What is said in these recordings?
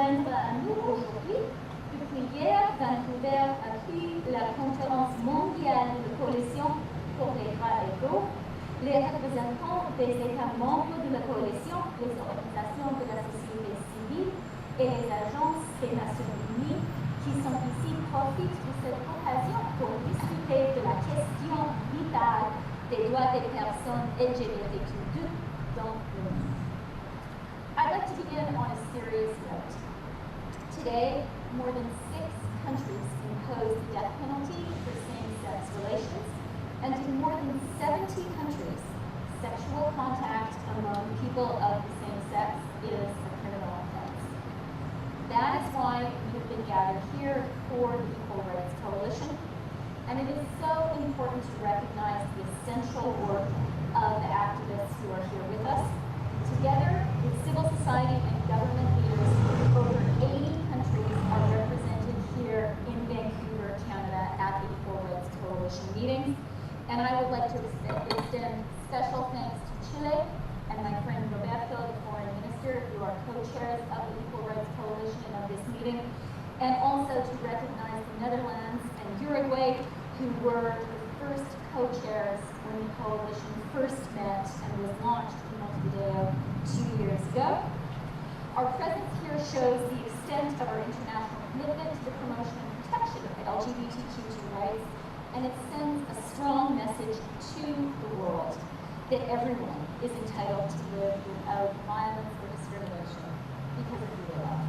joindre à nous aujourd'hui. Depuis hier, Vancouver accueille la conférence mondiale de coalition pour les droits égaux. Les représentants des États membres de la coalition, les organisations de la société civile et les agences des Nations Unies qui sont ici profitent de cette occasion pour discuter de la question vitale des droits des personnes LGBTQ2 dans le monde. I'd like to begin on a serious note. Today, more than 6 countries impose the death penalty for same-sex relations, and in more than 70 countries, sexual contact among people of the same sex is a criminal offense. That is why we have been gathered here for the Equal Rights Coalition, and it is so important to recognize the essential work of the activists who are here with us. Together with civil society and government leaders, over 80 countries are represented here in Vancouver, Canada at the Equal Rights Coalition meetings. And I would like to extend special thanks to Chile and my friend Roberto, the Foreign Minister, who are co-chairs of the Equal Rights Coalition and of this meeting, and also to recognize the Netherlands and Uruguay, who were the first co-chairs when the coalition first met and was launched in Montevideo 2 years ago. Our presence here shows the extent of our international commitment to the promotion and protection of LGBTQ2 rights, and it sends a strong message to the world that everyone is entitled to live without violence or discrimination because of who they are.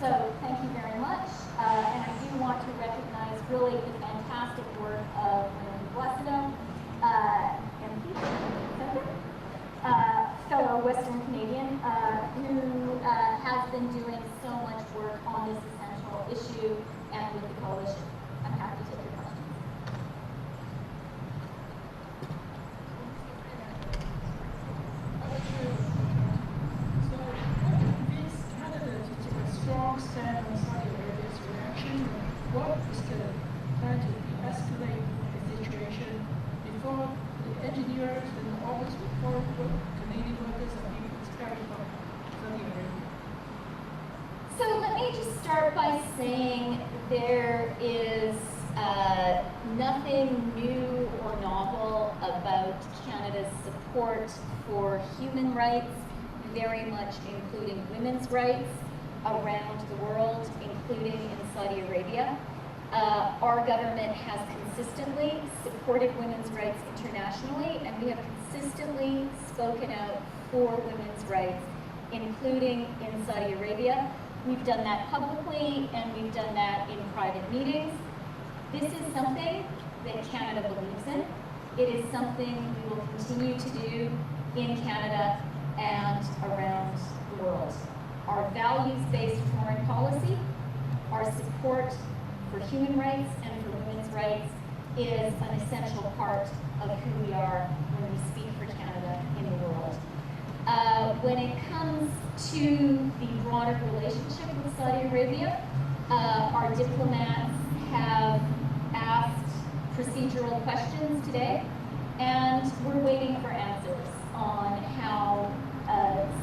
So thank you very much, and I do want to recognize really the fantastic work of Randy Boissonneau, MP, fellow Western Canadian, who has been doing so much work on this essential issue and with the coalition. I'm happy to take your questions. So, what convinced Canada to take a strong stand on Saudi Arabia's reaction? What is the plan to de-escalate the situation before the engineers and all this report Canadian workers are being expelled from Saudi Arabia? So let me just start by saying there is nothing new or novel about Canada's support for human rights, very much including women's rights around the world, including in Saudi Arabia. Our government has consistently supported women's rights internationally, and we have consistently spoken out for women's rights, including in Saudi Arabia. We've done that publicly, and we've done that in private meetings. This is something that Canada believes in. It is something we will continue to do in Canada and around the world. Our values-based foreign policy, our support for human rights and for women's rights is an essential part of who we are when we speak for Canada in the world. When it comes to the broader relationship with Saudi Arabia, our diplomats have asked procedural questions today, and we're waiting for answers on how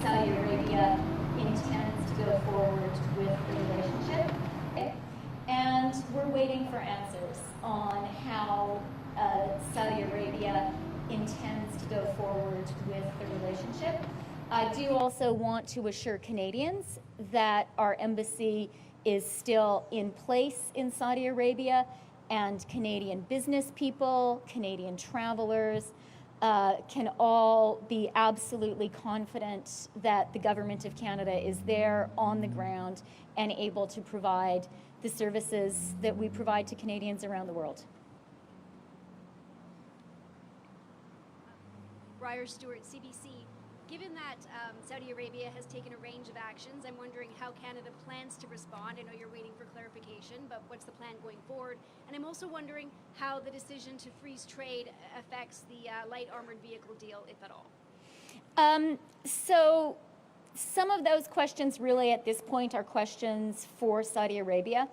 Saudi Arabia intends to go forward with the relationship. And we're waiting for answers on how Saudi Arabia intends to go forward with the relationship. I do also want to assure Canadians that our embassy is still in place in Saudi Arabia, and Canadian business people, Canadian travelers, can all be absolutely confident that the Government of Canada is there on the ground and able to provide the services that we provide to Canadians around the world. Briar Stewart, CBC. Given that Saudi Arabia has taken a range of actions, I'm wondering how Canada plans to respond. I know you're waiting for clarification, but what's the plan going forward? And I'm also wondering how the decision to freeze trade affects the light armored vehicle deal, if at all. So some of those questions really at this point are questions for Saudi Arabia.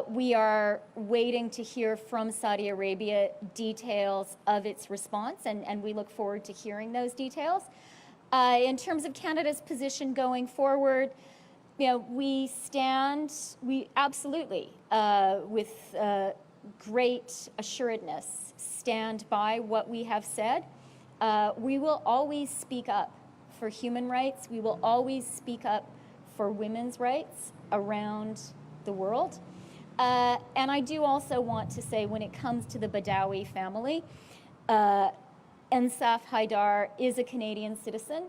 We are waiting to hear from Saudi Arabia details of its response, and we look forward to hearing those details. In terms of Canada's position going forward, we absolutely, with great assuredness, stand by what we have said. We will always speak up for human rights. We will always speak up for women's rights around the world. And I do also want to say, when it comes to the Badawi family, Ensaf Haidar is a Canadian citizen,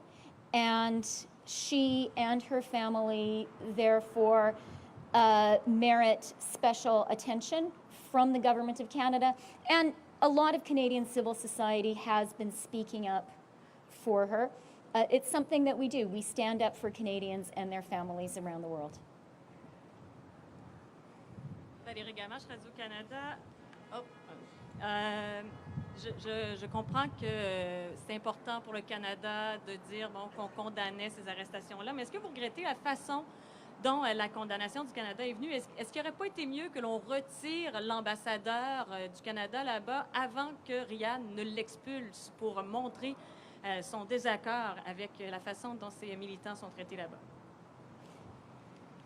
and she and her family therefore merit special attention from the Government of Canada. And a lot of Canadian civil society has been speaking up for her. It's something that we do. We stand up for Canadians and their families around the world. Valérie Gamache, Radio-Canada. Je comprends que c'est important pour le Canada de dire qu'on condamnait ces arrestations-là, mais est-ce que vous regrettez la façon dont la condamnation du Canada est venue? Est-ce qu'il n'aurait pas été mieux que l'on retire l'ambassadeur du Canada là-bas avant que Riyad ne l'expulse pour montrer son désaccord avec la façon dont ces militants sont traités là-bas?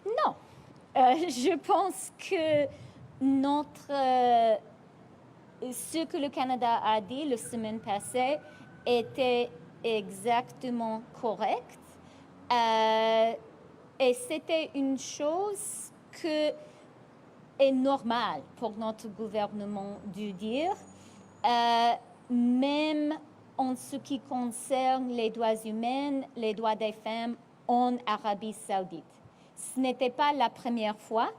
Non. Je pense que ce que le Canada a dit la semaine passée était exactement correct. Et c'était une chose que est normale pour notre gouvernement de dire, même en ce qui concerne les droits humains, les droits des femmes en Arabie Saoudite. Ce n'était pas la première fois.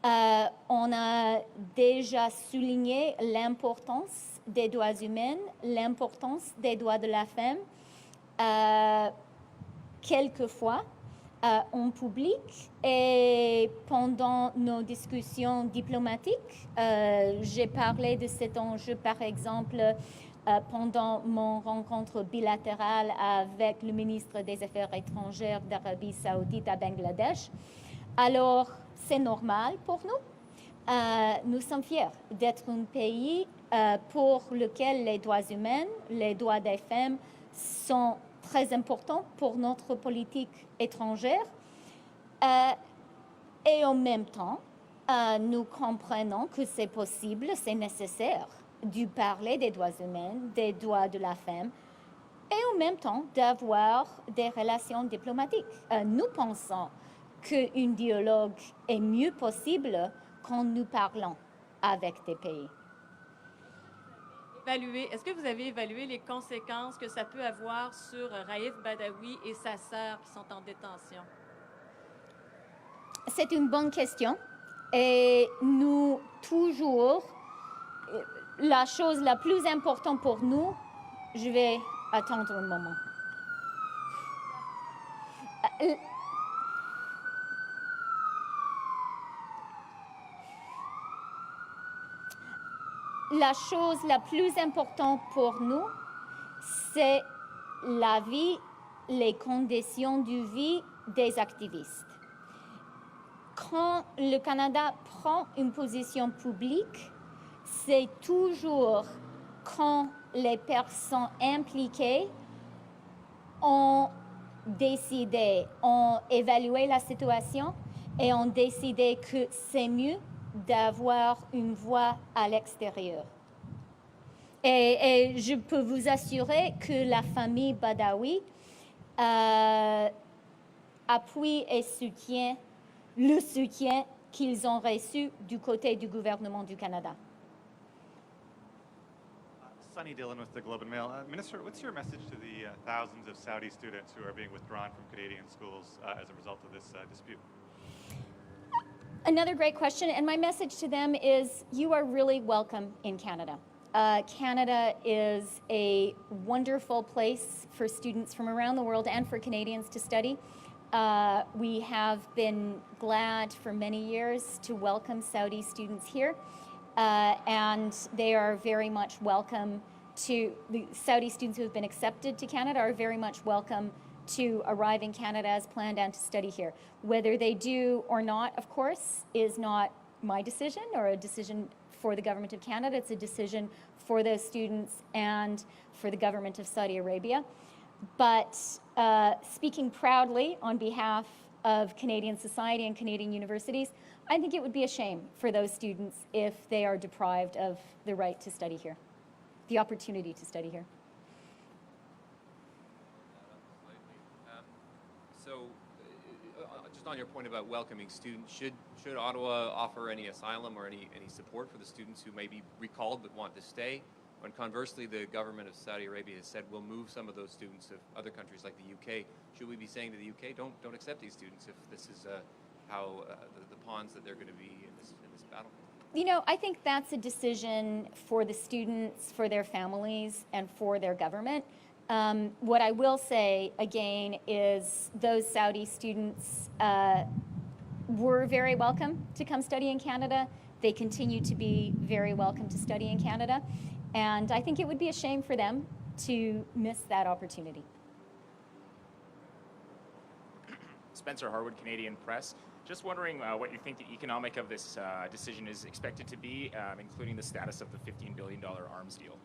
On a déjà souligné l'importance des droits humains, l'importance des droits de la femme, quelquefois en public et pendant nos discussions diplomatiques. J'ai parlé de cet enjeu, par exemple, pendant mon rencontre bilatérale avec le ministre des Affaires étrangères d'Arabie Saoudite à Bangladesh. Alors, c'est normal pour nous. Nous sommes fiers d'être un pays pour lequel les droits humains, les droits des femmes sont très importants pour notre politique étrangère. Et en même temps, nous comprenons que c'est possible, c'est nécessaire de parler des droits humains, des droits de la femme, et en même temps d'avoir des relations diplomatiques. Nous pensons qu'un dialogue est mieux possible quand nous parlons avec des pays. Est-ce que vous avez évalué les conséquences que ça peut avoir sur Raif Badawi et sa sœur qui sont en détention? C'est une bonne question. Et nous, toujours, la chose la plus importante pour nous, je vais attendre un moment. La chose la plus importante pour nous, c'est la vie, les conditions de vie des activistes. Quand le Canada prend une position publique, c'est toujours quand les personnes impliquées ont décidé, ont évalué la situation et ont décidé que c'est mieux d'avoir une voix à l'extérieur. Et je peux vous assurer que la famille Badawi appuie et soutient le soutien qu'ils ont reçu du côté du gouvernement du Canada. Sunny Dillon with the Globe and Mail. Minister, what's your message to the thousands of Saudi students who are being withdrawn from Canadian schools as a result of this dispute? Another great question, and my message to them is you are really welcome in Canada. Canada is a wonderful place for students from around the world and for Canadians to study. We have been glad for many years to welcome Saudi students here, and they are very much welcome to, the Saudi students who have been accepted to Canada are very much welcome to arrive in Canada as planned and to study here. Whether they do or not, of course, is not my decision or a decision for the Government of Canada. It's a decision for those students and for the Government of Saudi Arabia. But speaking proudly on behalf of Canadian society and Canadian universities, I think it would be a shame for those students if they are deprived of the right to study here, the opportunity to study here. Just on your point about welcoming students, should Ottawa offer any asylum or any support for the students who may be recalled but want to stay? When conversely, the government of Saudi Arabia has said we'll move some of those students to other countries like the UK. Should we be saying to the UK, don't accept these students if this is how the pawns that they're going to be in this battle? You know, I think that's a decision for the students, for their families, and for their government. What I will say again is those Saudi students were very welcome to come study in Canada. They continue to be very welcome to study in Canada. And I think it would be a shame for them to miss that opportunity. Spencer Harwood, Canadian Press. Just wondering what you think the economic of this decision is expected to be, including the status of the $15 billion arms deal.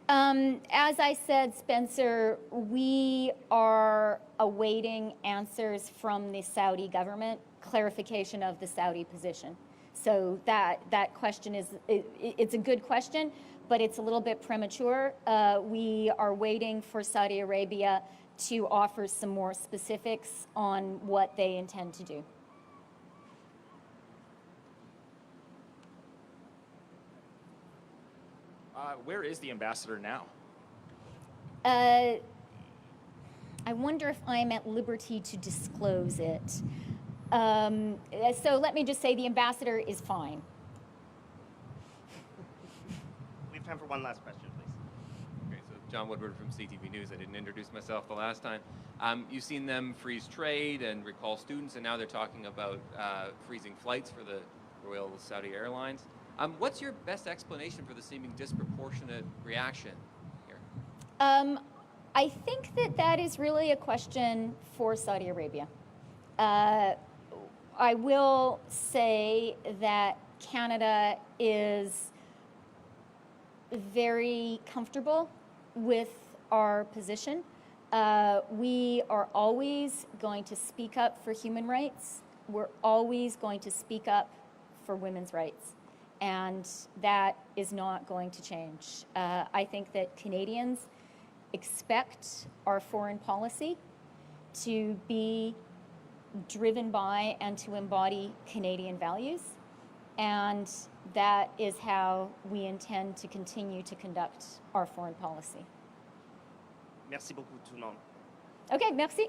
As I said, Spencer, we are awaiting answers from the Saudi government, clarification of the Saudi position. So that question it's a good question, but it's a little bit premature. We are waiting for Saudi Arabia to offer some more specifics on what they intend to do. Where is the ambassador now? I wonder if I'm at liberty to disclose it. So let me just say the ambassador is fine. We have time for one last question, please. Okay, so John Woodward from CTV News. I didn't introduce myself the last time. You've seen them freeze trade and recall students, and now they're talking about freezing flights for the Royal Saudi Airlines. What's your best explanation for the seeming disproportionate reaction here? I think that is really a question for Saudi Arabia. I will say that Canada is very comfortable with our position. We are always going to speak up for human rights. We're always going to speak up for women's rights. And that is not going to change. I think that Canadians expect our foreign policy to be driven by and to embody Canadian values. And that is how we intend to continue to conduct our foreign policy. Merci beaucoup tout le monde. Okay, merci.